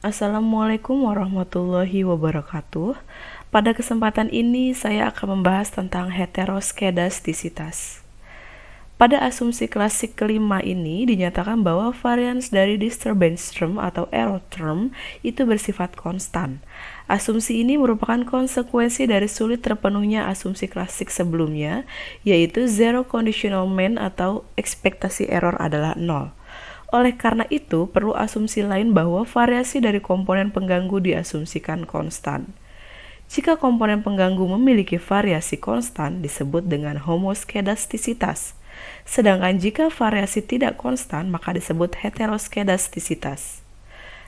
Assalamualaikum warahmatullahi wabarakatuh. Pada kesempatan ini saya akan membahas tentang heteroskedastisitas. Pada asumsi klasik kelima ini dinyatakan bahwa varians dari disturbance term atau error term itu bersifat konstan. Asumsi ini merupakan konsekuensi dari sulit terpenuhnya asumsi klasik sebelumnya, yaitu zero conditional mean atau ekspektasi error adalah 0. Oleh karena itu, perlu asumsi lain bahwa variasi dari komponen pengganggu diasumsikan konstan. Jika komponen pengganggu memiliki variasi konstan, disebut dengan homoskedastisitas. Sedangkan jika variasi tidak konstan, maka disebut heteroskedastisitas.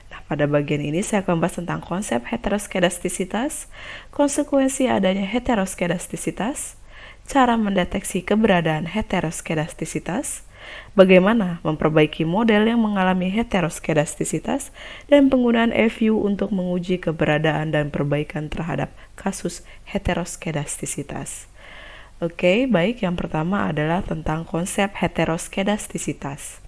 Nah, pada bagian ini saya akan membahas tentang konsep heteroskedastisitas, konsekuensi adanya heteroskedastisitas, cara mendeteksi keberadaan heteroskedastisitas, bagaimana memperbaiki model yang mengalami heteroskedastisitas, dan penggunaan EView untuk menguji keberadaan dan perbaikan terhadap kasus heteroskedastisitas. Oke, baik, yang pertama adalah tentang konsep heteroskedastisitas.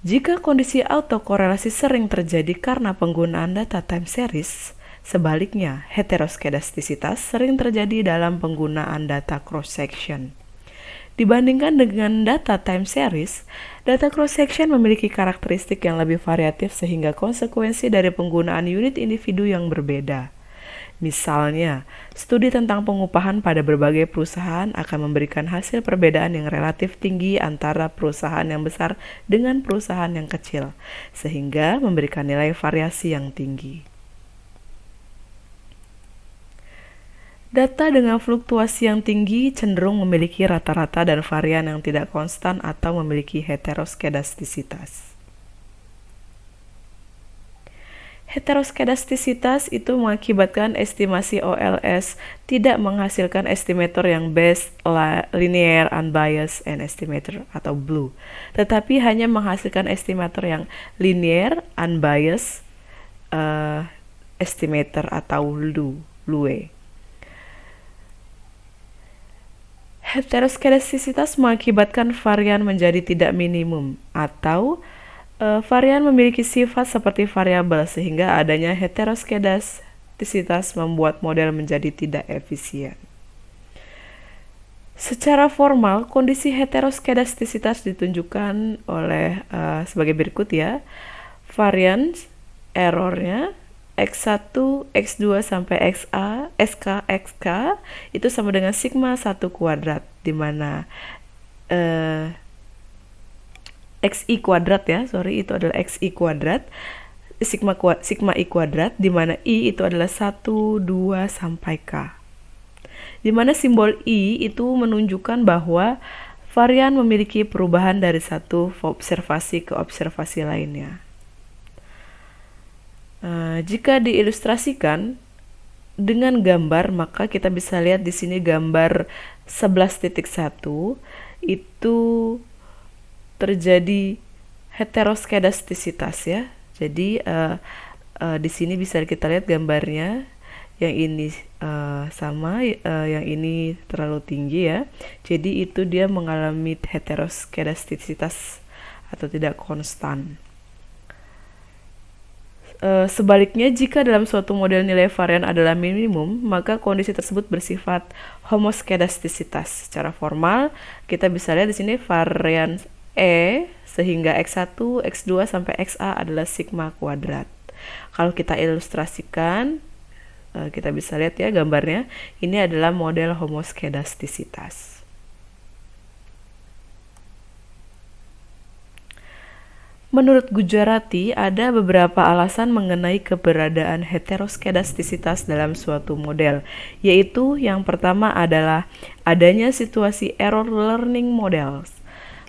Jika kondisi autokorelasi sering terjadi karena penggunaan data time series, sebaliknya heteroskedastisitas sering terjadi dalam penggunaan data cross-section. Dibandingkan dengan data time series, data cross-section memiliki karakteristik yang lebih variatif sehingga konsekuensi dari penggunaan unit individu yang berbeda. Misalnya, studi tentang pengupahan pada berbagai perusahaan akan memberikan hasil perbedaan yang relatif tinggi antara perusahaan yang besar dengan perusahaan yang kecil, sehingga memberikan nilai variasi yang tinggi. Data dengan fluktuasi yang tinggi cenderung memiliki rata-rata dan varian yang tidak konstan atau memiliki heteroskedastisitas. Heteroskedastisitas itu mengakibatkan estimasi OLS tidak menghasilkan estimator yang best, linear, unbiased, and estimator atau BLUE, tetapi hanya menghasilkan estimator yang linear, unbiased, estimator atau LUE. Heteroskedastisitas mengakibatkan varian menjadi tidak minimum atau varian memiliki sifat seperti variabel sehingga adanya heteroskedastisitas membuat model menjadi tidak efisien. Secara formal, kondisi heteroskedastisitas ditunjukkan oleh sebagai berikut ya. Varians errornya X1, X2 sampai XA, SK, XK itu sama dengan sigma 1 kuadrat, di mana XI kuadrat itu adalah XI kuadrat, sigma I kuadrat, di mana I itu adalah 1, 2, sampai K. Di mana simbol I itu menunjukkan bahwa varian memiliki perubahan dari satu observasi ke observasi lainnya. Jika diilustrasikan dengan gambar, maka kita bisa lihat di sini gambar 11.1 itu terjadi heteroskedastisitas ya. Jadi di sini bisa kita lihat gambarnya, yang ini sama, yang ini terlalu tinggi ya. Jadi itu dia mengalami heteroskedastisitas atau tidak konstan. Sebaliknya, jika dalam suatu model nilai varian adalah minimum, maka kondisi tersebut bersifat homoskedastisitas. Secara formal, kita bisa lihat di sini varian E sehingga X1, X2 sampai XA adalah sigma kuadrat. Kalau kita ilustrasikan, kita bisa lihat ya gambarnya, ini adalah model homoskedastisitas. Menurut Gujarati, ada beberapa alasan mengenai keberadaan heteroskedastisitas dalam suatu model, yaitu yang pertama adalah adanya situasi error learning models.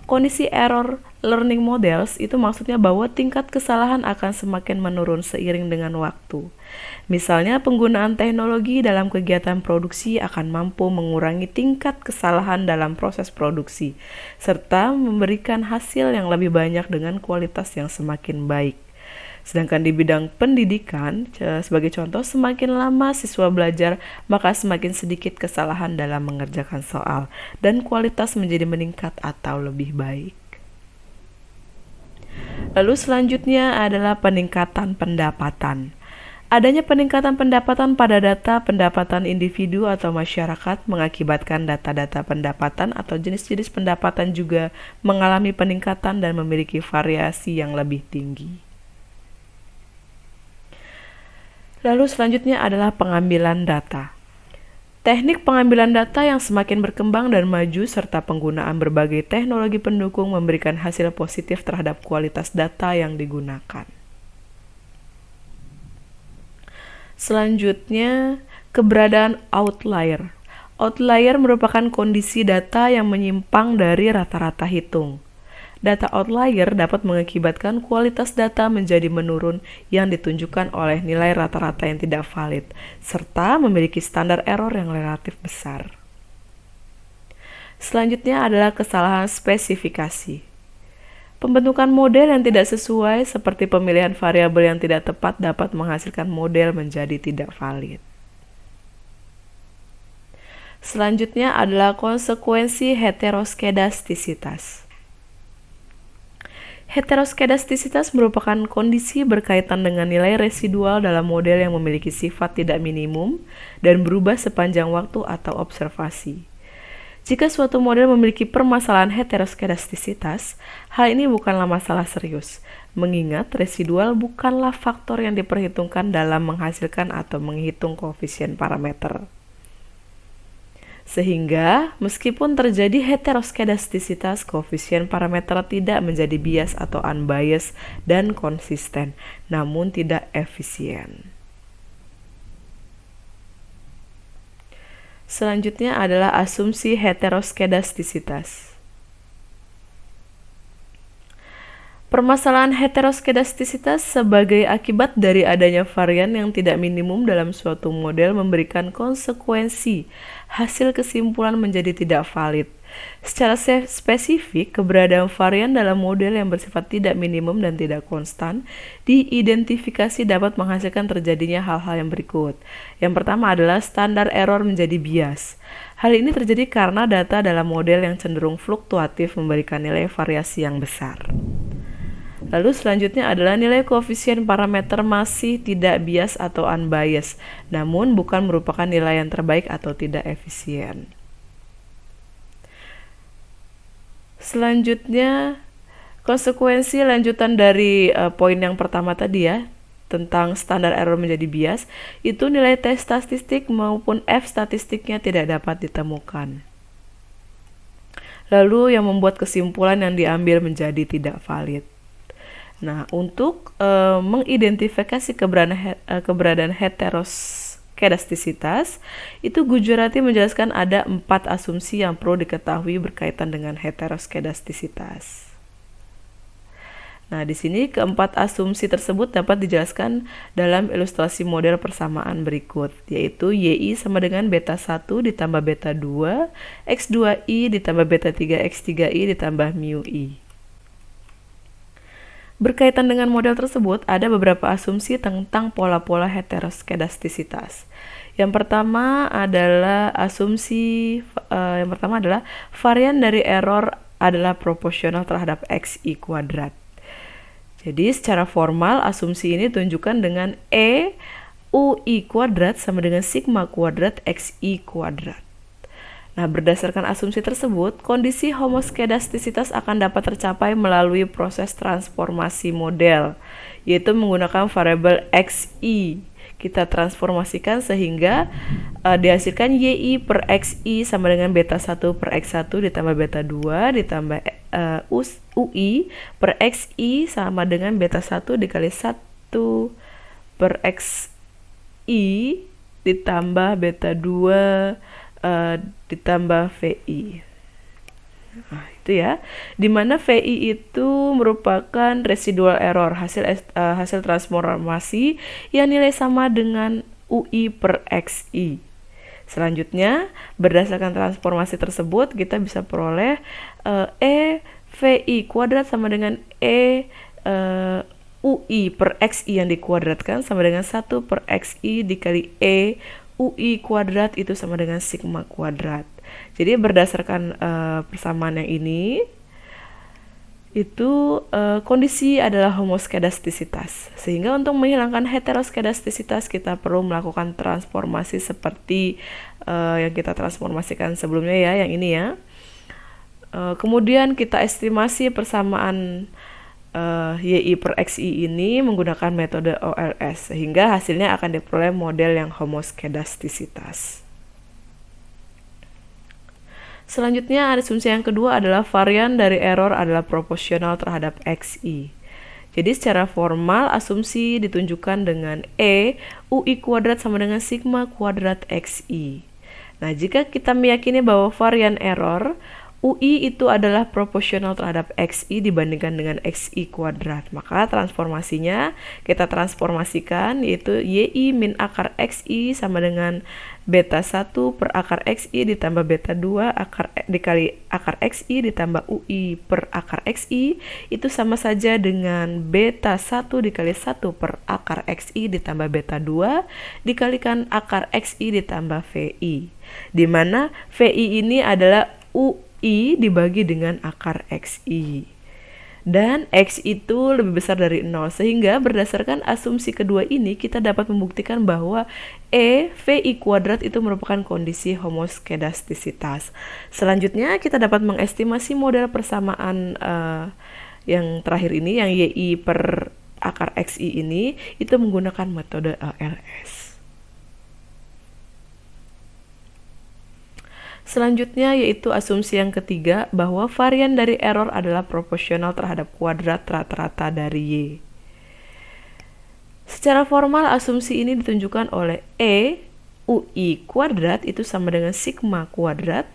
Kondisi error learning models itu maksudnya bahwa tingkat kesalahan akan semakin menurun seiring dengan waktu. Misalnya, penggunaan teknologi dalam kegiatan produksi akan mampu mengurangi tingkat kesalahan dalam proses produksi, serta memberikan hasil yang lebih banyak dengan kualitas yang semakin baik. Sedangkan di bidang pendidikan, sebagai contoh, semakin lama siswa belajar, maka semakin sedikit kesalahan dalam mengerjakan soal, dan kualitas menjadi meningkat atau lebih baik. Lalu selanjutnya adalah peningkatan pendapatan. Adanya peningkatan pendapatan pada data pendapatan individu atau masyarakat mengakibatkan data-data pendapatan atau jenis-jenis pendapatan juga mengalami peningkatan dan memiliki variasi yang lebih tinggi. Lalu selanjutnya adalah pengambilan data. Teknik pengambilan data yang semakin berkembang dan maju serta penggunaan berbagai teknologi pendukung memberikan hasil positif terhadap kualitas data yang digunakan. Selanjutnya, keberadaan outlier. Outlier merupakan kondisi data yang menyimpang dari rata-rata hitung. Data outlier dapat mengakibatkan kualitas data menjadi menurun yang ditunjukkan oleh nilai rata-rata yang tidak valid, serta memiliki standar error yang relatif besar. Selanjutnya adalah kesalahan spesifikasi. Pembentukan model yang tidak sesuai seperti pemilihan variabel yang tidak tepat dapat menghasilkan model menjadi tidak valid. Selanjutnya adalah konsekuensi heteroskedastisitas. Heteroskedastisitas merupakan kondisi berkaitan dengan nilai residual dalam model yang memiliki sifat tidak minimum dan berubah sepanjang waktu atau observasi. Jika suatu model memiliki permasalahan heteroskedastisitas, hal ini bukanlah masalah serius, mengingat residual bukanlah faktor yang diperhitungkan dalam menghasilkan atau menghitung koefisien parameter. Sehingga, meskipun terjadi heteroskedastisitas, koefisien parameter tidak menjadi bias atau unbiased dan konsisten, namun tidak efisien. Selanjutnya adalah asumsi heteroskedastisitas. Permasalahan heteroskedastisitas sebagai akibat dari adanya varian yang tidak minimum dalam suatu model memberikan konsekuensi hasil kesimpulan menjadi tidak valid. Secara spesifik, keberadaan varian dalam model yang bersifat tidak minimum dan tidak konstan diidentifikasi dapat menghasilkan terjadinya hal-hal yang berikut. Yang pertama adalah standar error menjadi bias. Hal ini terjadi karena data dalam model yang cenderung fluktuatif memberikan nilai variasi yang besar. Lalu selanjutnya adalah nilai koefisien parameter masih tidak bias atau unbiased, namun bukan merupakan nilai yang terbaik atau tidak efisien. Selanjutnya, konsekuensi lanjutan dari poin yang pertama tadi ya, tentang standar error menjadi bias, itu nilai T statistik maupun F statistiknya tidak dapat ditemukan. Lalu yang membuat kesimpulan yang diambil menjadi tidak valid. Nah, untuk mengidentifikasi keberadaan heteroskedastisitas, itu Gujarati menjelaskan ada 4 asumsi yang perlu diketahui berkaitan dengan heteroskedastisitas. Nah, di sini keempat asumsi tersebut dapat dijelaskan dalam ilustrasi model persamaan berikut, yaitu YI sama dengan beta 1 ditambah beta 2, X2I ditambah beta 3, X3I ditambah mu I. Berkaitan dengan model tersebut, ada beberapa asumsi tentang pola-pola heteroskedastisitas. Yang pertama adalah varian dari error adalah proporsional terhadap XI kuadrat. Jadi secara formal asumsi ini tunjukkan dengan E UI kuadrat sama dengan sigma kuadrat XI kuadrat. Nah, berdasarkan asumsi tersebut, kondisi homoskedastisitas akan dapat tercapai melalui proses transformasi model, yaitu menggunakan variabel XI. Kita transformasikan sehingga dihasilkan YI per XI sama dengan beta 1 per X1 ditambah beta 2 ditambah UI per XI sama dengan beta 1 dikali 1 per XI ditambah beta 2 ditambah VI. Nah, itu ya. Dimana VI itu merupakan residual error, hasil transformasi yang nilai sama dengan UI per XI. Selanjutnya, berdasarkan transformasi tersebut kita bisa peroleh E VI kuadrat sama dengan UI per XI yang dikuadratkan sama dengan 1 per XI dikali UI kuadrat itu sama dengan sigma kuadrat. Jadi berdasarkan persamaan yang ini, itu kondisi adalah homoskedastisitas. Sehingga untuk menghilangkan heteroskedastisitas kita perlu melakukan transformasi seperti yang kita transformasikan sebelumnya ya, yang ini ya. Kemudian kita estimasi persamaan YI per XI ini menggunakan metode OLS, sehingga hasilnya akan diperoleh model yang homoskedastisitas. Selanjutnya, asumsi yang kedua adalah varian dari error adalah proporsional terhadap XI. Jadi secara formal asumsi ditunjukkan dengan UI kuadrat sama dengan sigma kuadrat XI. Nah, jika kita meyakini bahwa varian error UI itu adalah proporsional terhadap XI dibandingkan dengan XI kuadrat, maka transformasinya kita transformasikan, yaitu YI min akar XI sama dengan beta 1 per akar XI ditambah beta 2 dikali akar XI ditambah UI per akar XI, itu sama saja dengan beta 1 dikali 1 per akar XI ditambah beta 2 dikalikan akar XI ditambah VI, di mana VI ini adalah UI dibagi dengan akar XI. Dan X itu lebih besar dari 0, sehingga berdasarkan asumsi kedua ini kita dapat membuktikan bahwa VI kuadrat itu merupakan kondisi homoskedastisitas. Selanjutnya kita dapat mengestimasi model persamaan yang terakhir ini, yang YI per akar XI ini, itu menggunakan metode OLS. Selanjutnya yaitu asumsi yang ketiga, bahwa varian dari error adalah proporsional terhadap kuadrat rata-rata dari Y. Secara formal asumsi ini ditunjukkan oleh UI kuadrat itu sama dengan sigma kuadrat,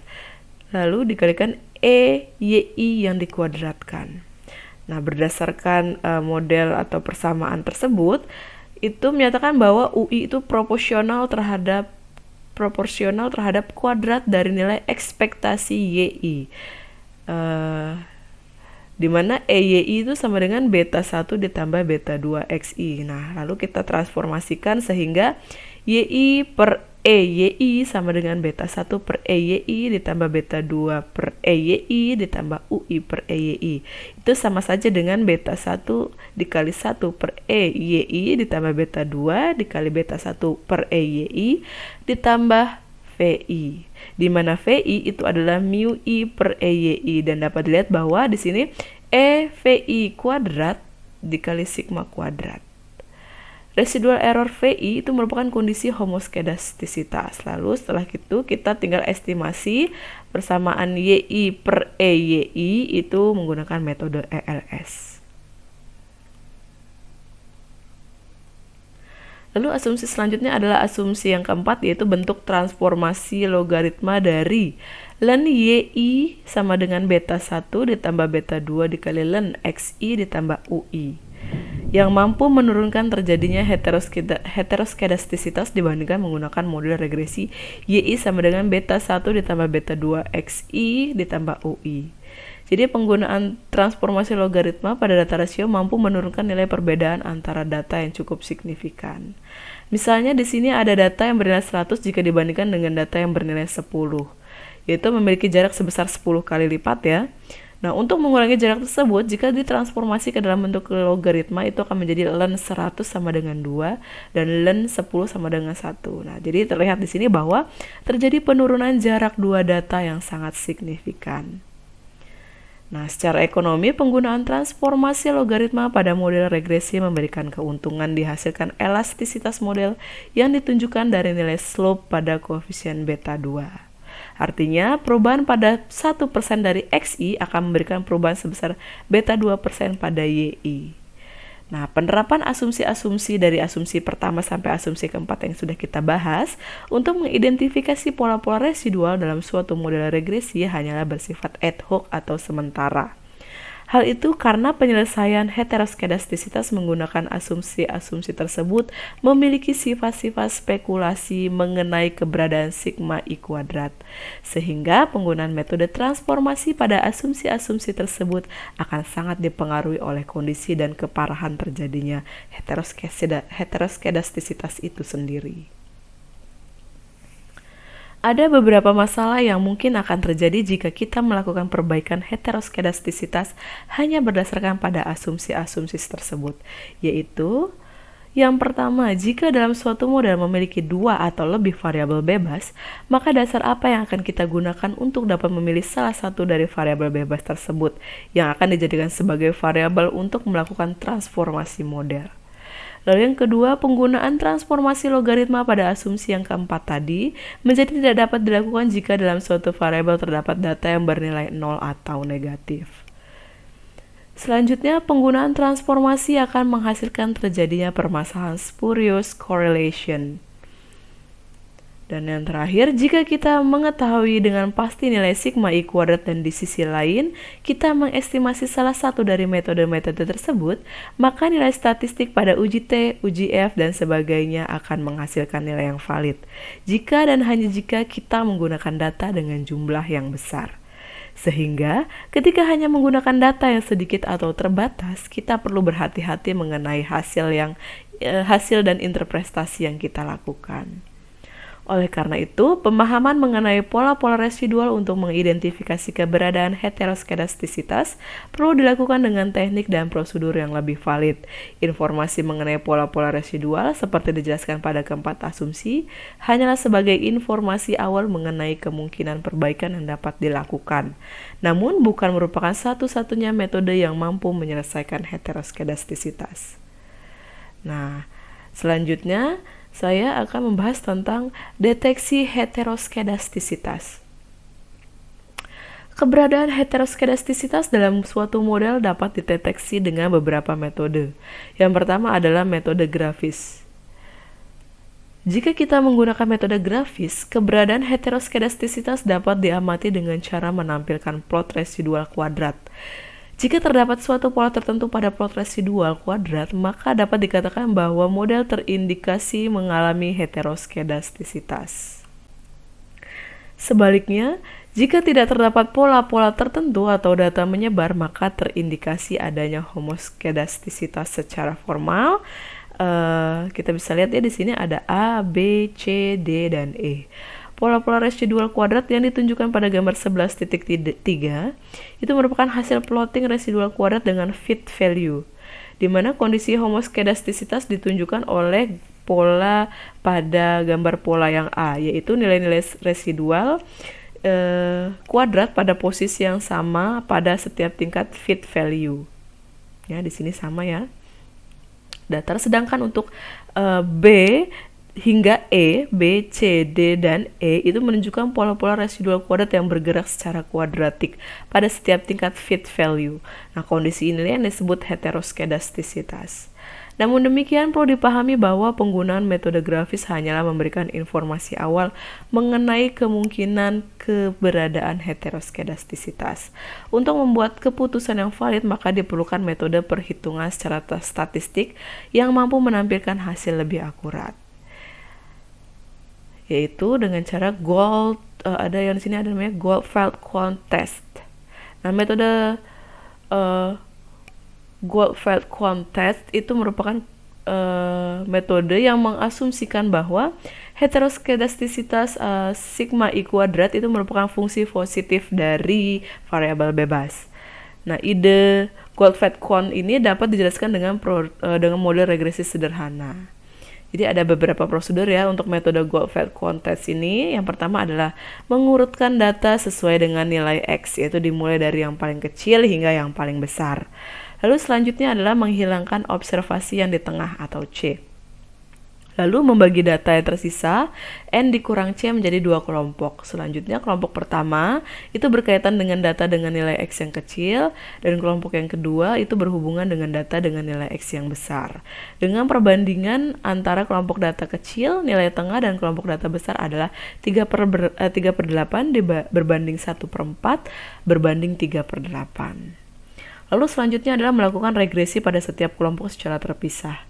lalu dikalikan YI yang dikuadratkan. Nah, berdasarkan model atau persamaan tersebut, itu menyatakan bahwa UI itu proporsional terhadap kuadrat dari nilai ekspektasi YI, di mana YI itu sama dengan beta 1 ditambah beta 2 XI. Nah, lalu kita transformasikan sehingga YI per YI sama dengan beta 1 per YI ditambah beta 2 per YI ditambah UI per YI. Itu sama saja dengan beta 1 dikali 1 per YI ditambah beta 2 dikali beta 1 per YI ditambah VI, di mana VI itu adalah mu I per YI, dan dapat dilihat bahwa di sini VI kuadrat dikali sigma kuadrat. Residual error VI itu merupakan kondisi homoskedastisitas. Lalu setelah itu kita tinggal estimasi persamaan YI per YI itu menggunakan metode ELS. Lalu asumsi selanjutnya adalah asumsi yang keempat, yaitu bentuk transformasi logaritma dari ln YI sama dengan beta 1 ditambah beta 2 dikali ln XI ditambah UI, yang mampu menurunkan terjadinya heteroskedastisitas dibandingkan menggunakan model regresi YI sama dengan beta 1 ditambah beta 2 XI ditambah UI. Jadi penggunaan transformasi logaritma pada data rasio mampu menurunkan nilai perbedaan antara data yang cukup signifikan. Misalnya di sini ada data yang bernilai 100 jika dibandingkan dengan data yang bernilai 10, yaitu memiliki jarak sebesar 10 kali lipat ya. Nah, untuk mengurangi jarak tersebut, jika ditransformasi ke dalam bentuk logaritma, itu akan menjadi ln 100 sama dengan 2 dan ln 10 sama dengan 1. Nah, jadi terlihat di sini bahwa terjadi penurunan jarak dua data yang sangat signifikan. Nah, secara ekonomi, penggunaan transformasi logaritma pada model regresi memberikan keuntungan dihasilkan elastisitas model yang ditunjukkan dari nilai slope pada koefisien beta 2. Artinya, perubahan pada 1% dari XI akan memberikan perubahan sebesar beta 2% pada YI. Nah, penerapan asumsi-asumsi dari asumsi pertama sampai asumsi keempat yang sudah kita bahas untuk mengidentifikasi pola-pola residual dalam suatu model regresi hanyalah bersifat ad hoc atau sementara. Hal itu karena penyelesaian heteroskedastisitas menggunakan asumsi-asumsi tersebut memiliki sifat-sifat spekulasi mengenai keberadaan sigma I kuadrat, sehingga penggunaan metode transformasi pada asumsi-asumsi tersebut akan sangat dipengaruhi oleh kondisi dan keparahan terjadinya heteroskedastisitas itu sendiri. Ada beberapa masalah yang mungkin akan terjadi jika kita melakukan perbaikan heteroskedastisitas hanya berdasarkan pada asumsi-asumsi tersebut, yaitu yang pertama, jika dalam suatu model memiliki 2 atau lebih variabel bebas, maka dasar apa yang akan kita gunakan untuk dapat memilih salah satu dari variabel bebas tersebut yang akan dijadikan sebagai variabel untuk melakukan transformasi model. Lalu yang kedua, penggunaan transformasi logaritma pada asumsi yang keempat tadi menjadi tidak dapat dilakukan jika dalam suatu variabel terdapat data yang bernilai 0 atau negatif. Selanjutnya, penggunaan transformasi akan menghasilkan terjadinya permasalahan spurious correlation. Dan yang terakhir, jika kita mengetahui dengan pasti nilai sigma I kuadrat dan di sisi lain, kita mengestimasi salah satu dari metode-metode tersebut, maka nilai statistik pada uji T, uji F, dan sebagainya akan menghasilkan nilai yang valid. Jika dan hanya jika kita menggunakan data dengan jumlah yang besar. Sehingga, ketika hanya menggunakan data yang sedikit atau terbatas, kita perlu berhati-hati mengenai hasil dan interpretasi yang kita lakukan. Oleh karena itu, pemahaman mengenai pola-pola residual untuk mengidentifikasi keberadaan heteroskedastisitas perlu dilakukan dengan teknik dan prosedur yang lebih valid. Informasi mengenai pola-pola residual seperti dijelaskan pada keempat asumsi hanyalah sebagai informasi awal mengenai kemungkinan perbaikan yang dapat dilakukan. Namun, bukan merupakan satu-satunya metode yang mampu menyelesaikan heteroskedastisitas. Nah, selanjutnya saya akan membahas tentang deteksi heteroskedastisitas. Keberadaan heteroskedastisitas dalam suatu model dapat dideteksi dengan beberapa metode. Yang pertama adalah metode grafis. Jika kita menggunakan metode grafis, keberadaan heteroskedastisitas dapat diamati dengan cara menampilkan plot residual kuadrat. Jika terdapat suatu pola tertentu pada plot residual kuadrat, maka dapat dikatakan bahwa model terindikasi mengalami heteroskedastisitas. Sebaliknya, jika tidak terdapat pola-pola tertentu atau data menyebar, maka terindikasi adanya homoskedastisitas secara formal. Kita bisa lihat ya di sini ada A, B, C, D, dan E. Pola-pola residual kuadrat yang ditunjukkan pada gambar 11.3 itu merupakan hasil plotting residual kuadrat dengan fit value, di mana kondisi homoskedastisitas ditunjukkan oleh pola pada gambar pola yang A, yaitu nilai-nilai residual kuadrat pada posisi yang sama pada setiap tingkat fit value. Ya, di sini sama ya. Datar, sedangkan untuk B hingga E, B, C, D, dan E itu menunjukkan pola-pola residual kuadrat yang bergerak secara kuadratik pada setiap tingkat fit value. Nah, kondisi ini yang disebut heteroskedastisitas. Namun demikian, perlu dipahami bahwa penggunaan metode grafis hanyalah memberikan informasi awal mengenai kemungkinan keberadaan heteroskedastisitas. Untuk membuat keputusan yang valid, maka diperlukan metode perhitungan secara statistik yang mampu menampilkan hasil lebih akurat, yaitu dengan cara ada yang di sini ada namanya Goldfeld-Quant test. Nah, metode Goldfeld-Quant test itu merupakan metode yang mengasumsikan bahwa heteroskedastisitas sigma I kuadrat itu merupakan fungsi positif dari variabel bebas. Nah, ide Goldfeld-Quant ini dapat dijelaskan dengan model regresi sederhana. Jadi ada beberapa prosedur ya untuk metode Goldfeld-Quant test ini. Yang pertama adalah mengurutkan data sesuai dengan nilai X, yaitu dimulai dari yang paling kecil hingga yang paling besar. Lalu selanjutnya adalah menghilangkan observasi yang di tengah atau C. Lalu membagi data yang tersisa, N dikurang C menjadi 2 kelompok. Selanjutnya kelompok pertama itu berkaitan dengan data dengan nilai X yang kecil, dan kelompok yang kedua itu berhubungan dengan data dengan nilai X yang besar. Dengan perbandingan antara kelompok data kecil, nilai tengah, dan kelompok data besar adalah 3/8 berbanding 1/4 berbanding 3/8. Lalu selanjutnya adalah melakukan regresi pada setiap kelompok secara terpisah.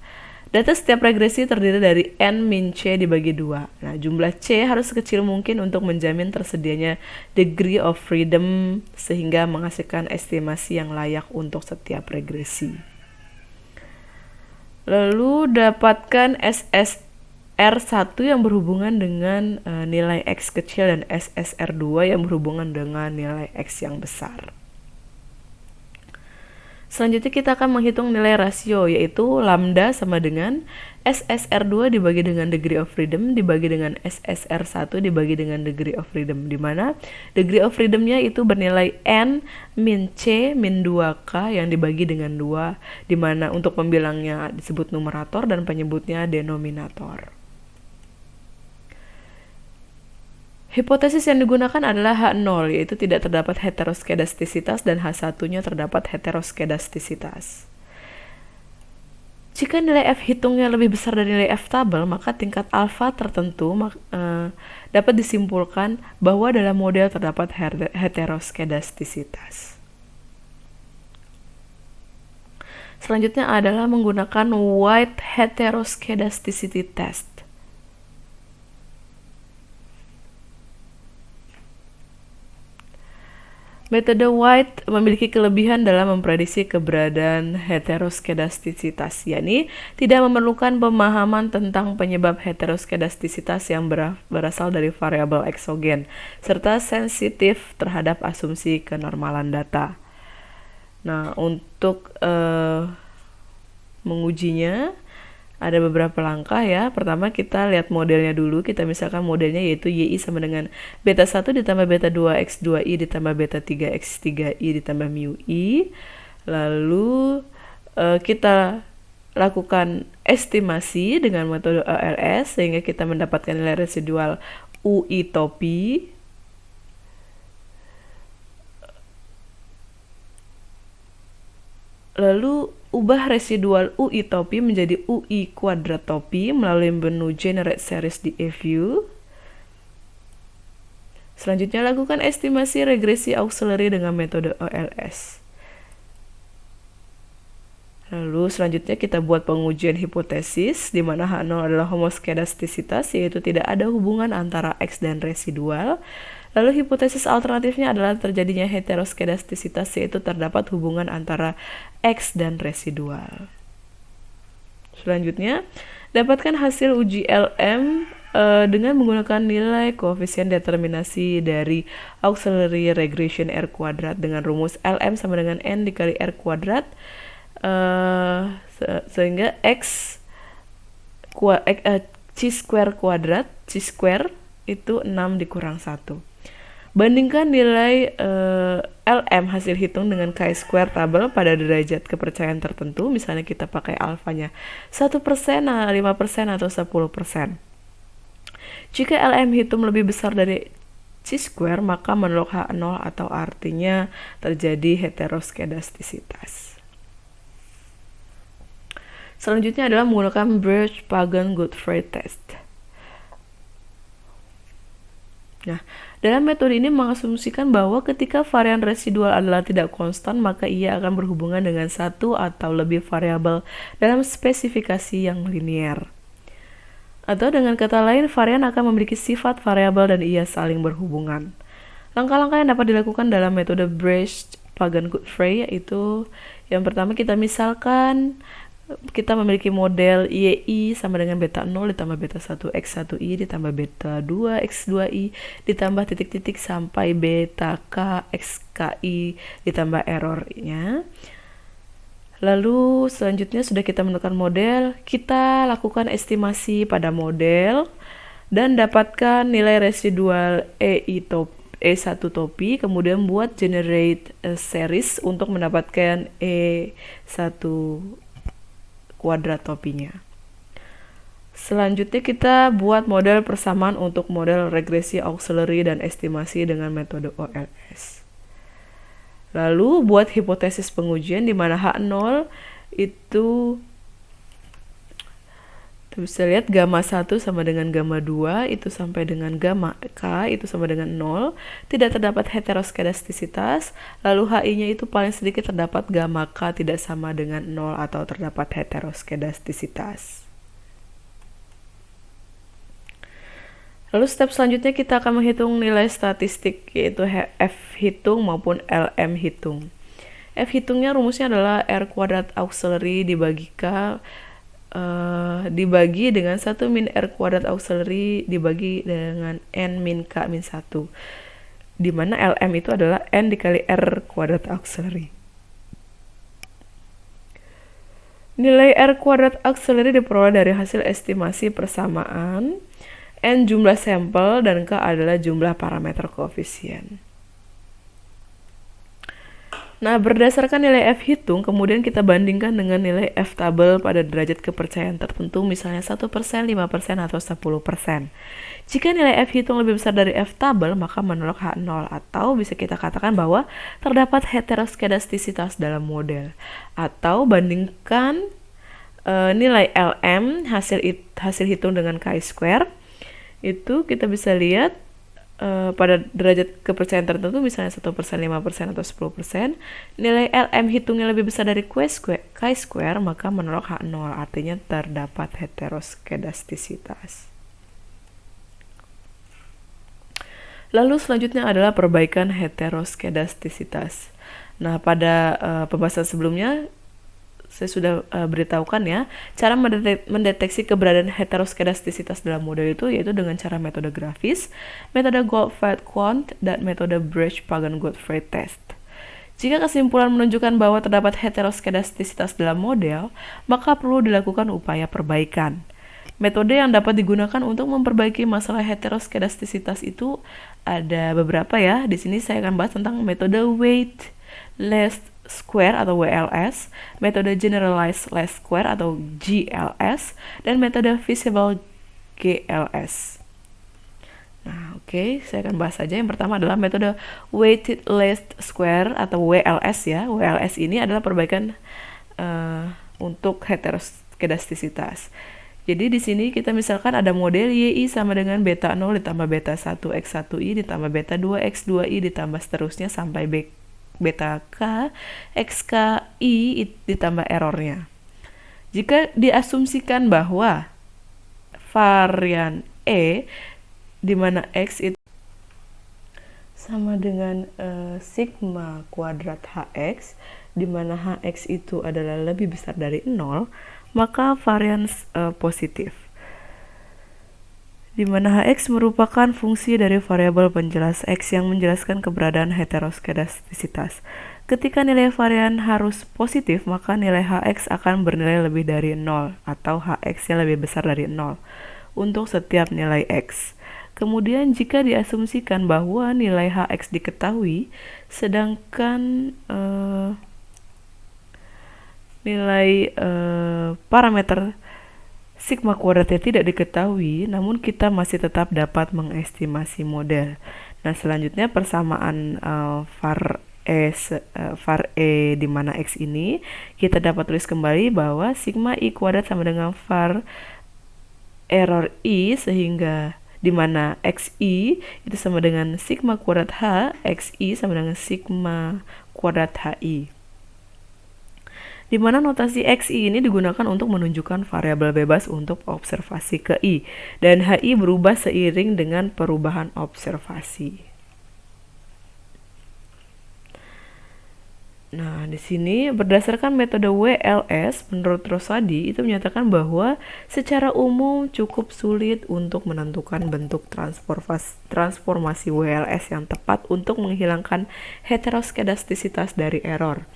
Data setiap regresi terdiri dari N min C dibagi 2. Nah, jumlah C harus sekecil mungkin untuk menjamin tersedianya degree of freedom sehingga menghasilkan estimasi yang layak untuk setiap regresi. Lalu dapatkan SS R1 yang berhubungan dengan nilai X kecil dan SSR2 yang berhubungan dengan nilai X yang besar. Selanjutnya kita akan menghitung nilai rasio, yaitu lambda sama dengan SSR2 dibagi dengan degree of freedom dibagi dengan SSR1 dibagi dengan degree of freedom, di mana degree of freedom-nya itu bernilai N min C min 2K yang dibagi dengan 2, di mana untuk pembilangnya disebut numerator dan penyebutnya denominator. Hipotesis yang digunakan adalah H0, yaitu tidak terdapat heteroskedastisitas, dan H1-nya terdapat heteroskedastisitas. Jika nilai F hitungnya lebih besar dari nilai F tabel, maka tingkat alfa tertentu dapat disimpulkan bahwa dalam model terdapat heteroskedastisitas. Selanjutnya adalah menggunakan White heteroskedasticity test. Metode White memiliki kelebihan dalam memprediksi keberadaan heteroskedastisitas, yakni tidak memerlukan pemahaman tentang penyebab heteroskedastisitas yang berasal dari variabel eksogen, serta sensitif terhadap asumsi kenormalan data. Nah, untuk mengujinya ada beberapa langkah ya. Pertama kita lihat modelnya dulu. Kita misalkan modelnya yaitu YI sama dengan beta 1 ditambah beta 2 X2I ditambah beta 3 X3I ditambah mu I. Lalu kita lakukan estimasi dengan metode ALS sehingga kita mendapatkan nilai residual UI topi. Lalu ubah residual UI topi menjadi UI kuadrat topi melalui menu Generate Series di eView. Selanjutnya lakukan estimasi regresi auxiliary dengan metode OLS. Lalu selanjutnya kita buat pengujian hipotesis di mana H0 adalah homoskedastisitas, yaitu tidak ada hubungan antara X dan residual. Lalu hipotesis alternatifnya adalah terjadinya heteroskedastisitas, yaitu terdapat hubungan antara X dan residual. Selanjutnya, dapatkan hasil uji LM dengan menggunakan nilai koefisien determinasi dari auxiliary regression R kuadrat dengan rumus LM sama dengan N dikali R kuadrat, sehingga C square kuadrat, C square itu 6 dikurang 1. Bandingkan nilai LM hasil hitung dengan chi-square tabel pada derajat kepercayaan tertentu, misalnya kita pakai alfanya 1%, 5%, atau 10%. Jika LM hitung lebih besar dari chi-square, maka menolak H0 atau artinya terjadi heteroskedastisitas. Selanjutnya adalah menggunakan Birch-Pagan-Godfrey test. Nah, dalam metode ini mengasumsikan bahwa ketika varian residual adalah tidak konstan, maka ia akan berhubungan dengan satu atau lebih variabel dalam spesifikasi yang linier. Atau dengan kata lain, varian akan memiliki sifat variabel dan ia saling berhubungan. Langkah-langkah yang dapat dilakukan dalam metode Birch-Pagan-Godfrey yaitu yang pertama kita misalkan kita memiliki model YI sama dengan beta 0 ditambah beta 1 X1I ditambah beta 2 X2I ditambah titik-titik sampai beta K XKI ditambah errornya. Lalu selanjutnya sudah kita menentukan model, kita lakukan estimasi pada model dan dapatkan nilai residual E1 topi, kemudian buat generate series untuk mendapatkan E1 kuadrat topinya. Selanjutnya kita buat model persamaan untuk model regresi auxiliary dan estimasi dengan metode OLS. Lalu buat hipotesis pengujian di mana H0 itu bisa lihat gamma 1 sama dengan gamma 2 itu sampai dengan gamma K itu sama dengan 0, tidak terdapat heteroskedastisitas, lalu HI-nya itu paling sedikit terdapat gamma K tidak sama dengan 0 atau terdapat heteroskedastisitas. Lalu step selanjutnya kita akan menghitung nilai statistik yaitu F hitung maupun LM hitung. F hitungnya rumusnya adalah R kuadrat auxiliary dibagi K dibagi dengan 1 min R kuadrat auxiliary dibagi dengan N min K min 1, di mana LM itu adalah N dikali R kuadrat auxiliary. Nilai R kuadrat auxiliary diperoleh dari hasil estimasi persamaan N jumlah sampel dan K adalah jumlah parameter koefisien. Nah, berdasarkan nilai F hitung, kemudian kita bandingkan dengan nilai F tabel pada derajat kepercayaan tertentu, misalnya 1%, 5%, atau 10%. Jika nilai F hitung lebih besar dari F tabel, maka menolak H0, atau bisa kita katakan bahwa terdapat heteroskedastisitas dalam model. Atau bandingkan nilai LM hasil hitung dengan chi-square, itu kita bisa lihat pada derajat kepercayaan tertentu, misalnya 1%, 5%, atau 10%, nilai LM hitungnya lebih besar dari chi-square, maka menolak H0, artinya terdapat heteroskedastisitas. Lalu selanjutnya adalah perbaikan heteroskedastisitas. Nah, pada pembahasan sebelumnya saya sudah beritahukan ya, cara mendeteksi keberadaan heteroskedastisitas dalam model itu yaitu dengan cara metode grafis, metode Goldfeld-Quant, dan metode Bresch-Pagan-Gottfried test. Jika kesimpulan menunjukkan bahwa terdapat heteroskedastisitas dalam model, maka perlu dilakukan upaya perbaikan. Metode yang dapat digunakan untuk memperbaiki masalah heteroskedastisitas itu ada beberapa ya. Di sini saya akan bahas tentang metode weight least square atau WLS, metode generalized least square atau GLS, dan metode visible GLS. Nah, saya akan bahas saja. Yang pertama adalah metode weighted least square atau WLS ya. WLS ini adalah perbaikan untuk heteroskedastisitas. Jadi di sini kita misalkan ada model YI sama dengan beta 0 ditambah beta 1 X1I ditambah beta 2 X2I ditambah seterusnya sampai beta K XKI ditambah errornya. Jika diasumsikan bahwa varian E di mana X itu sama dengan sigma kuadrat HX, di mana HX itu adalah lebih besar dari 0, maka varian positif. Di mana Hx merupakan fungsi dari variabel penjelas X yang menjelaskan keberadaan heteroskedastisitas. Ketika nilai varian harus positif, maka nilai Hx akan bernilai lebih dari 0 atau Hx-nya lebih besar dari 0 untuk setiap nilai X. Kemudian jika diasumsikan bahwa nilai Hx diketahui, sedangkan nilai parameter sigma kuadratnya tidak diketahui, namun kita masih tetap dapat mengestimasi model. Nah, selanjutnya persamaan var E di mana X ini kita dapat tulis kembali bahwa sigma I kuadrat sama dengan var error I, sehingga di mana XI itu sama dengan sigma kuadrat H, XI sama dengan sigma kuadrat HI. Di mana notasi XI ini digunakan untuk menunjukkan variabel bebas untuk observasi ke I, dan HI berubah seiring dengan perubahan observasi. Nah, di sini berdasarkan metode WLS, menurut Rosadi itu menyatakan bahwa secara umum cukup sulit untuk menentukan bentuk transformasi WLS yang tepat untuk menghilangkan heteroskedastisitas dari error.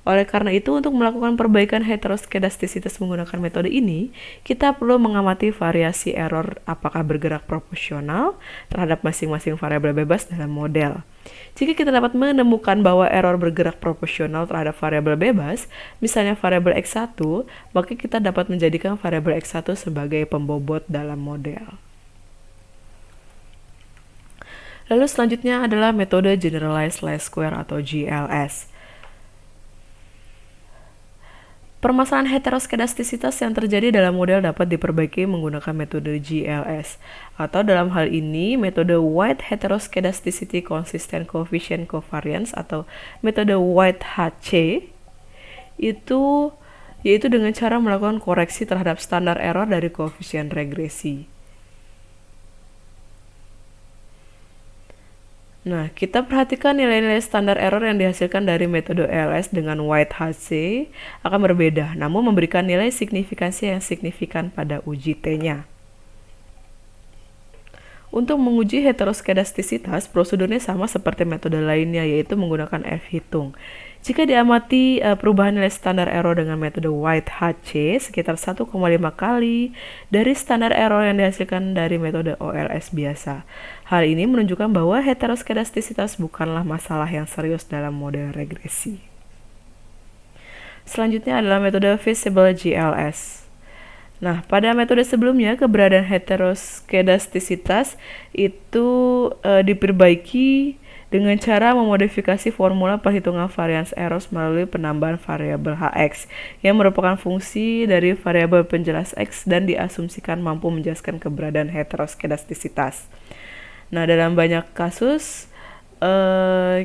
Oleh karena itu, untuk melakukan perbaikan heteroskedastisitas menggunakan metode ini, kita perlu mengamati variasi error apakah bergerak proporsional terhadap masing-masing variabel bebas dalam model. Jika kita dapat menemukan bahwa error bergerak proporsional terhadap variabel bebas, misalnya variabel X1, maka kita dapat menjadikan variabel X1 sebagai pembobot dalam model. Lalu selanjutnya adalah metode generalized least square atau GLS. Permasalahan heteroskedastisitas yang terjadi dalam model dapat diperbaiki menggunakan metode GLS, atau dalam hal ini metode White Heteroskedasticity Consistent Coefficient Covariance atau metode White HC, itu yaitu dengan cara melakukan koreksi terhadap standar error dari koefisien regresi. Nah, kita perhatikan nilai-nilai standar error yang dihasilkan dari metode OLS dengan White-HC akan berbeda, namun memberikan nilai signifikansi yang signifikan pada uji T-nya. Untuk menguji heteroskedastisitas, prosedurnya sama seperti metode lainnya, yaitu menggunakan F-hitung. Jika diamati perubahan nilai standar error dengan metode White-HC sekitar 1,5 kali dari standar error yang dihasilkan dari metode OLS biasa. Hal ini menunjukkan bahwa heteroskedastisitas bukanlah masalah yang serius dalam model regresi. Selanjutnya adalah metode Feasible GLS. Nah, pada metode sebelumnya, keberadaan heteroskedastisitas itu diperbaiki dengan cara memodifikasi formula perhitungan variance errors melalui penambahan variabel Hx yang merupakan fungsi dari variabel penjelas X dan diasumsikan mampu menjelaskan keberadaan heteroskedastisitas. Nah, dalam banyak kasus,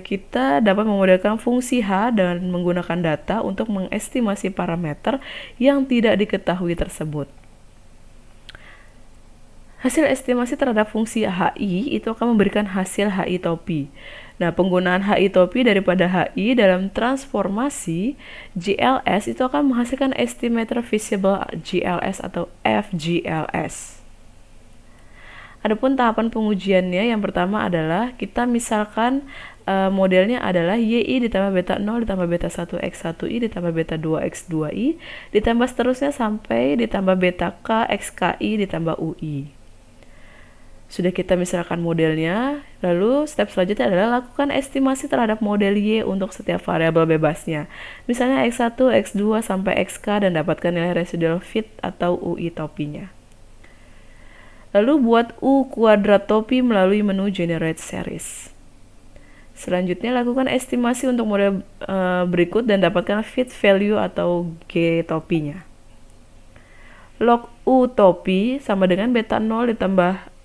kita dapat memodelkan fungsi H dan menggunakan data untuk mengestimasi parameter yang tidak diketahui tersebut. Hasil estimasi terhadap fungsi HI itu akan memberikan hasil HI topi. Nah, penggunaan HI topi daripada HI dalam transformasi GLS itu akan menghasilkan estimator feasible GLS atau FGLS. Adapun tahapan pengujiannya, yang pertama adalah kita misalkan modelnya adalah YI ditambah beta 0 ditambah beta 1X1I ditambah beta 2X2I ditambah seterusnya sampai ditambah beta K XKI ditambah UI. Sudah kita misalkan modelnya, lalu step selanjutnya adalah lakukan estimasi terhadap model Y untuk setiap variabel bebasnya. Misalnya X1, X2 sampai XK dan dapatkan nilai residual fit atau UI topinya. Lalu buat U kuadrat topi melalui menu Generate Series. Selanjutnya lakukan estimasi untuk model berikut dan dapatkan fit value atau G topinya. Log U topi sama dengan beta 0 ditambah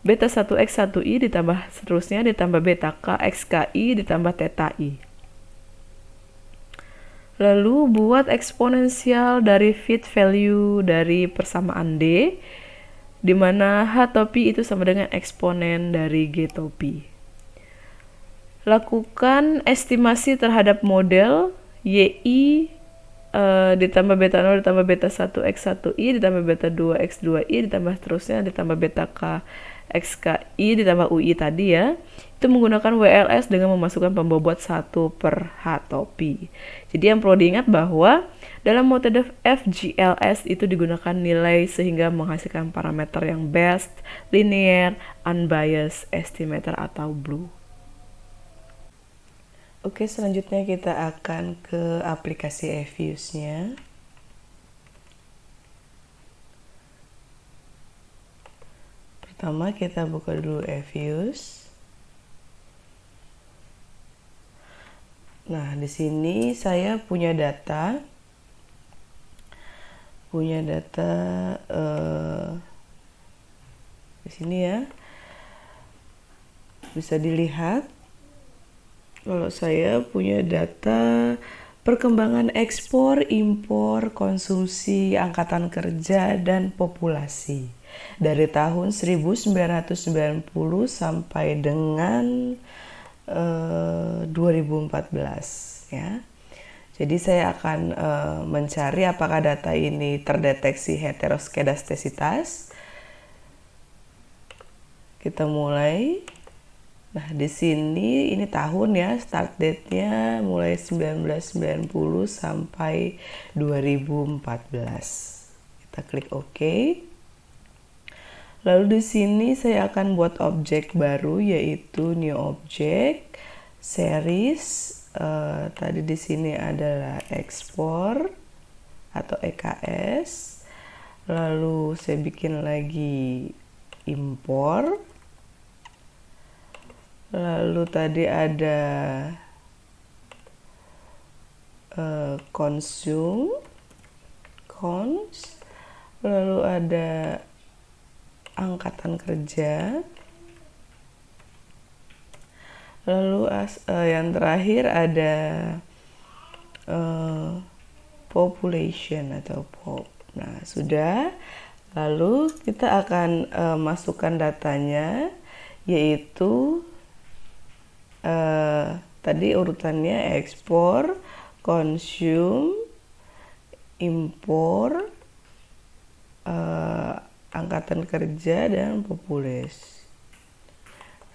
beta 1X1I ditambah seterusnya ditambah beta K XKI ditambah theta I. Lalu buat eksponensial dari fit value dari persamaan D, di mana H topi itu sama dengan eksponen dari G topi. Lakukan estimasi terhadap model YI ditambah beta 0 ditambah beta 1X1I ditambah beta 2X2I ditambah seterusnya ditambah beta K XKI ditambah UI tadi ya. Itu menggunakan WLS dengan memasukkan pembobot 1 per H topi. Jadi yang perlu diingat bahwa dalam metode FGLS itu digunakan nilai sehingga menghasilkan parameter yang best, linear, unbiased estimator atau BLEU. Oke, selanjutnya kita akan ke aplikasi F-use-nya. Pertama kita buka dulu F-use. Nah, di sini saya punya data di sini ya. Bisa dilihat kalau saya punya data perkembangan ekspor, impor, konsumsi, angkatan kerja, dan populasi dari tahun 1990 sampai dengan 2014 ya. Jadi saya akan mencari apakah data ini terdeteksi heteroskedastisitas. Kita mulai. Nah, di sini ini tahun ya, start date-nya mulai 1990 sampai 2014. Kita klik OK. Lalu di sini saya akan buat objek baru yaitu new object series. Tadi di sini adalah ekspor atau EKS. Lalu saya bikin lagi impor. Lalu tadi ada consume, cons. Lalu ada angkatan kerja. Lalu yang terakhir ada population atau pop. Nah, sudah. Lalu kita akan masukkan datanya, yaitu tadi urutannya ekspor, consume, impor, angkatan kerja, dan populasi.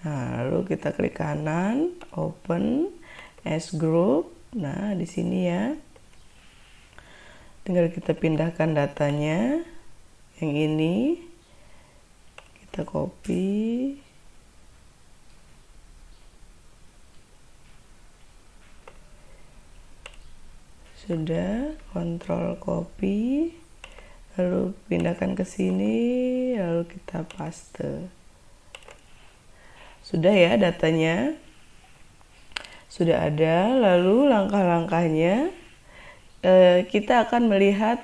Nah, lalu kita klik kanan, open as group. Nah, di sini ya, tinggal kita pindahkan datanya. Yang ini kita copy. Sudah, kontrol copy, lalu pindahkan ke sini, lalu kita paste. Sudah ya datanya, sudah ada. Lalu langkah-langkahnya, kita akan melihat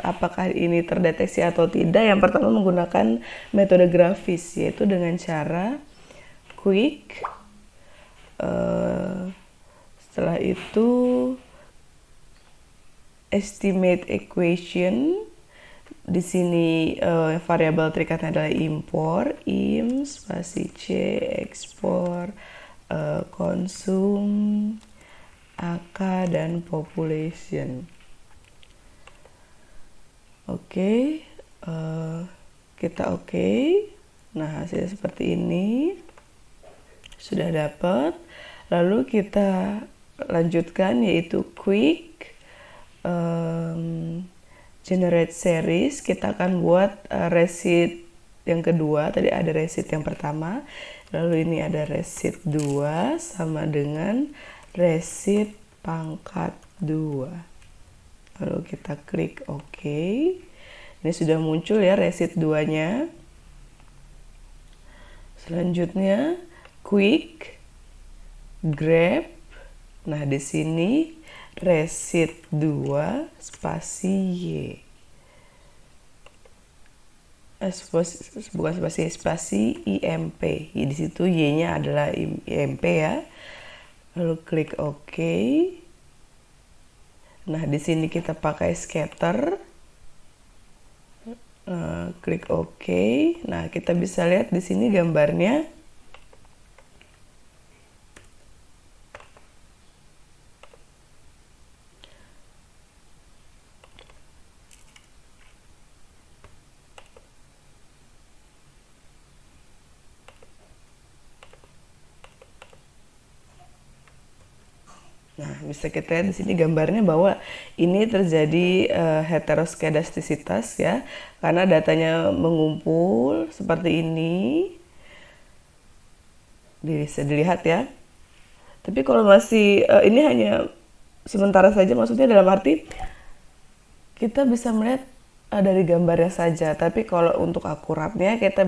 apakah ini terdeteksi atau tidak. Yang pertama menggunakan metode grafis, yaitu dengan cara quick. Setelah itu estimate equation. Di sini variabel terikatnya adalah impor, im spasi c, ekspor, konsum, ak, dan population. Oke, kita oke. Nah, hasilnya seperti ini. Sudah dapat. Lalu kita lanjutkan, yaitu quick generate series. Kita akan buat receipt yang kedua. Tadi ada receipt yang pertama, lalu ini ada receipt 2 sama dengan receipt pangkat 2. Lalu kita klik OK. Ini sudah muncul ya receipt 2-nya. Selanjutnya quick grab. Nah, di sini receipt 2 spasi Y. Bukan spasi IMP. Di situ Y-nya adalah IMP ya. Lalu klik OK. Nah, di sini kita pakai scatter. Klik OK. Nah, kita bisa lihat di sini gambarnya. Nah, bisa kita lihat di sini gambarnya bahwa ini terjadi heteroskedastisitas ya, karena datanya mengumpul seperti ini. Bisa dilihat ya. Tapi kalau masih ini hanya sementara saja, maksudnya dalam arti kita bisa melihat dari gambarnya saja. Tapi kalau untuk akuratnya kita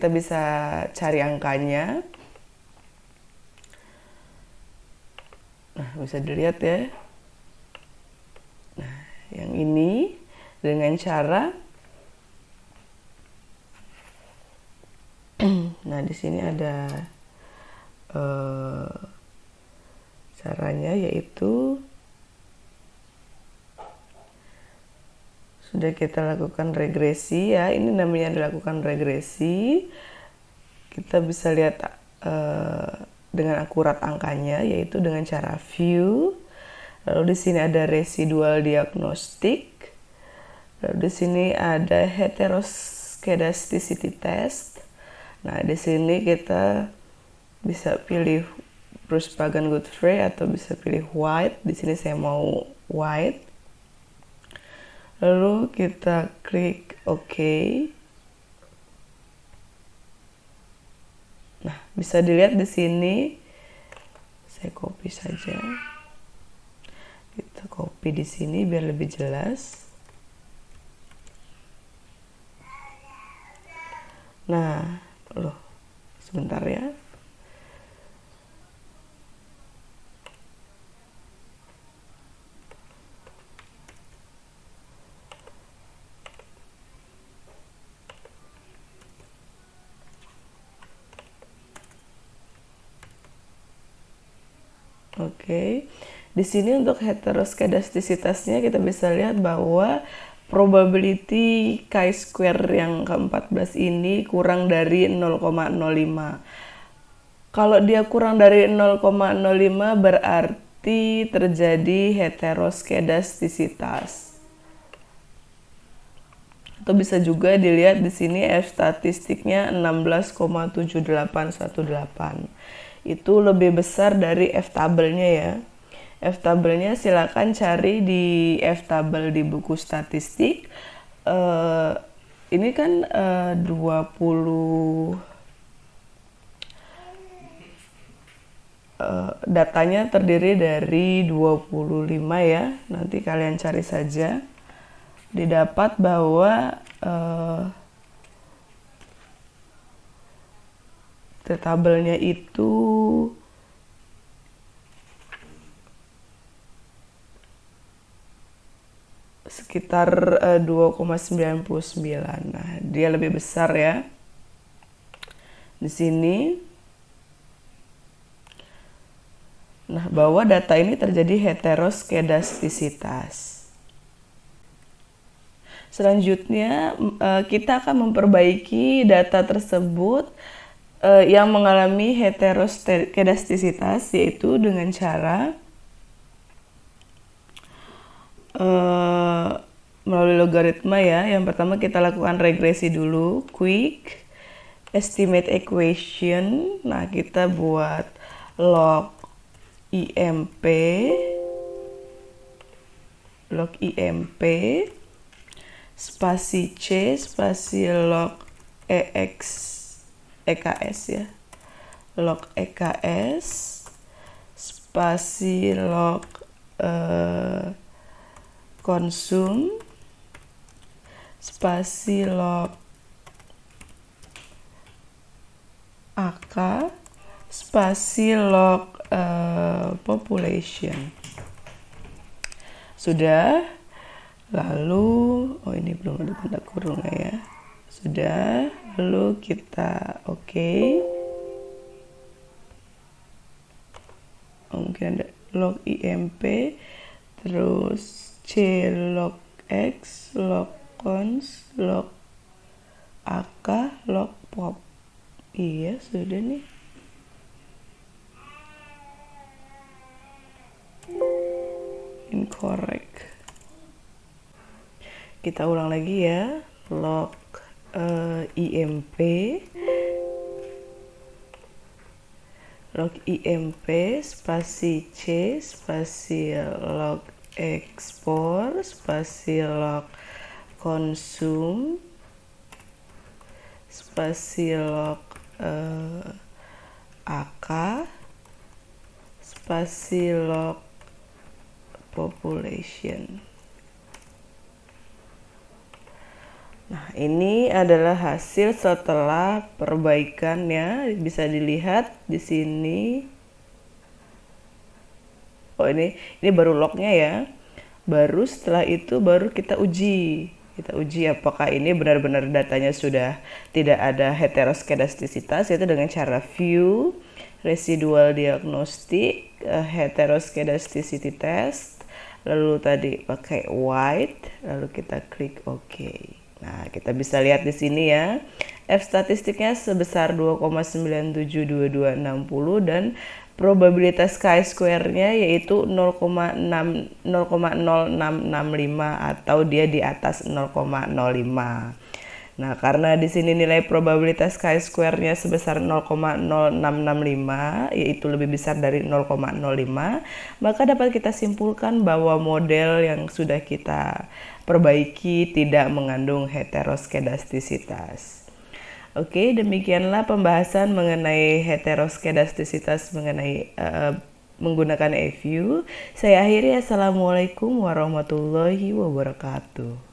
bisa cari angkanya. Nah, bisa dilihat ya. Nah, yang ini dengan cara nah, di sini ada caranya, yaitu sudah kita lakukan regresi ya. Ini namanya dilakukan regresi. Kita bisa lihat dengan akurat angkanya, yaitu dengan cara view. Lalu di sini ada residual diagnostic. Lalu di sini ada heteroskedasticity test. Nah, di sini kita bisa pilih Bruce Pagan Godfrey atau bisa pilih white. Di sini saya mau white. Lalu kita klik OK. Nah, bisa dilihat di sini. Saya copy saja. Kita copy di sini biar lebih jelas. Nah, loh, sebentar ya. Oke. Di sini untuk heteroskedastisitasnya kita bisa lihat bahwa probability chi-square yang ke-14 ini kurang dari 0,05. Kalau dia kurang dari 0,05 berarti terjadi heteroskedastisitas. Atau bisa juga dilihat di sini F statistiknya 16,7818. Itu lebih besar dari F tabelnya ya. F tabelnya silakan cari di F tabel di buku statistik. Ini kan 20 datanya terdiri dari 25 ya. Nanti kalian cari saja. Didapat bahwa tabelnya itu sekitar 2,99. Nah, dia lebih besar ya. Di sini. Nah, bahwa data ini terjadi heteroskedastisitas. Selanjutnya, kita akan memperbaiki data tersebut yang mengalami heteroskedastisitas, yaitu dengan cara melalui logaritma ya. Yang pertama kita lakukan regresi dulu, quick estimate equation. Nah, kita buat log IMP spasi C spasi log EKS ya, log EKS spasi log konsum spasi log AK spasi log population. Sudah. Lalu ini belum ada tanda kurungnya ya. Sudah. Lalu kita mungkin ada log IMP, terus C log X, log cons, log AK, log pop. Iya, sudah nih. Incorrect. Kita ulang lagi ya. Log IMP spasi C spasi log ekspor spasi log konsum spasi log AK spasi log population. Nah, ini adalah hasil setelah perbaikan ya. Bisa dilihat di sini. Ini baru lognya ya. Baru setelah itu baru kita uji. Kita uji apakah ini benar-benar datanya sudah tidak ada heteroskedastisitas, yaitu dengan cara view residual diagnostic, heteroskedasticity test, lalu tadi pakai white, lalu kita klik OK. Nah, kita bisa lihat di sini ya. F statistiknya sebesar 2,972260 dan probabilitas chi-square-nya yaitu 0,0665 atau dia di atas 0,05. Nah, karena di sini nilai probabilitas chi-square-nya sebesar 0,0665, yaitu lebih besar dari 0,05, maka dapat kita simpulkan bahwa model yang sudah kita perbaiki tidak mengandung heteroskedastisitas. Oke, demikianlah pembahasan mengenai heteroskedastisitas menggunakan EView. Saya akhiri, assalamualaikum warahmatullahi wabarakatuh.